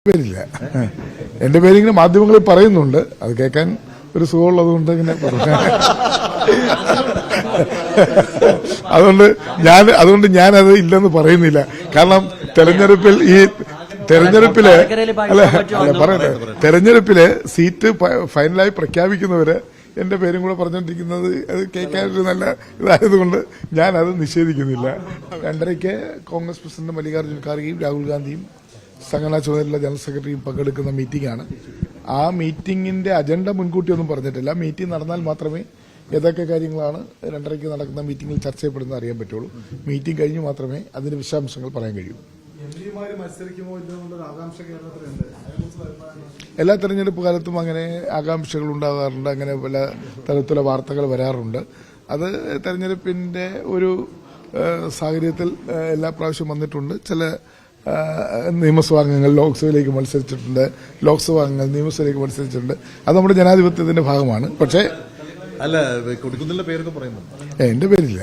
പേരില്ല. എന്റെ പേരിങ്ങനെ മാധ്യമങ്ങളിൽ പറയുന്നുണ്ട്. അത് കേൾക്കാൻ ഒരു സുഖമുള്ളതുകൊണ്ട് ഇങ്ങനെ അതുകൊണ്ട് ഞാനത് ഇല്ലെന്ന് പറയുന്നില്ല. കാരണം തെരഞ്ഞെടുപ്പില് സീറ്റ് ഫൈനലായി പ്രഖ്യാപിക്കുന്നവര് എന്റെ പേരും കൂടെ പറഞ്ഞുകൊണ്ടിരിക്കുന്നത് അത് കേൾക്കാനൊരു നല്ല ഇതായതുകൊണ്ട് ഞാൻ അത് നിഷേധിക്കുന്നില്ല. 2:30 കോൺഗ്രസ് പ്രസിഡന്റ് മല്ലികാർജ്ജുൻ ഖാർഗെയും രാഹുൽ ഗാന്ധിയും സംഘടനാ ചുമതലയുള്ള ജനറൽ സെക്രട്ടറിയും പങ്കെടുക്കുന്ന മീറ്റിംഗാണ്. ആ മീറ്റിംഗിന്റെ അജണ്ട മുൻകൂട്ടി ഒന്നും പറഞ്ഞിട്ടില്ല. മീറ്റിംഗ് നടന്നാൽ മാത്രമേ ഏതൊക്കെ കാര്യങ്ങളാണ് 2:30 നടക്കുന്ന മീറ്റിംഗിൽ ചർച്ച ചെയ്യപ്പെടുന്നത് അറിയാൻ പറ്റുള്ളൂ. മീറ്റിംഗ് കഴിഞ്ഞ് മാത്രമേ അതിന്റെ വിശദാംശങ്ങൾ പറയാൻ കഴിയൂ. എല്ലാ തെരഞ്ഞെടുപ്പ് കാലത്തും അങ്ങനെ ആകാംക്ഷകൾ ഉണ്ടാകാറുണ്ട്. അങ്ങനെ പല തരത്തിലുള്ള വാർത്തകൾ വരാറുണ്ട്. അത് തെരഞ്ഞെടുപ്പിന്റെ ഒരു സാഹചര്യത്തിൽ എല്ലാ പ്രാവശ്യവും വന്നിട്ടുണ്ട്. ചില നിയമസഭാ അംഗങ്ങൾ ലോക്സഭയിലേക്ക് മത്സരിച്ചിട്ടുണ്ട്, ലോക്സഭാ അംഗങ്ങൾ നിയമസഭയിലേക്ക് മത്സരിച്ചിട്ടുണ്ട്. അത് നമ്മുടെ ജനാധിപത്യത്തിന്റെ ഭാഗമാണ്. പക്ഷേ എന്റെ പേരില്ല.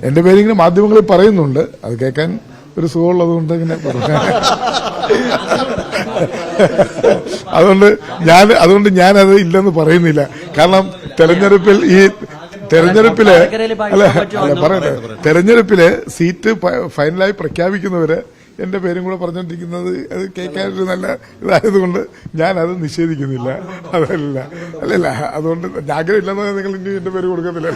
എന്റെ പേരിങ്ങനെ മാധ്യമങ്ങളിൽ പറയുന്നുണ്ട്. അത് കേൾക്കാൻ ഒരു സുഖമുള്ളതുകൊണ്ട് ഇങ്ങനെ അതുകൊണ്ട് ഞാനത് ഇല്ലെന്ന് പറയുന്നില്ല. കാരണം തെരഞ്ഞെടുപ്പില് സീറ്റ് ഫൈനലായി പ്രഖ്യാപിക്കുന്നവര് എന്റെ പേരും കൂടെ പറഞ്ഞുകൊണ്ടിരിക്കുന്നത് അത് കേൾക്കാനൊരു നല്ല ഇതായതുകൊണ്ട് ഞാൻ അത് നിഷേധിക്കുന്നില്ല. അല്ലല്ല അതുകൊണ്ട് ആഗ്രഹമില്ലെന്ന് നിങ്ങൾ ഇനി എന്റെ പേര് കൊടുക്കത്തില്ല.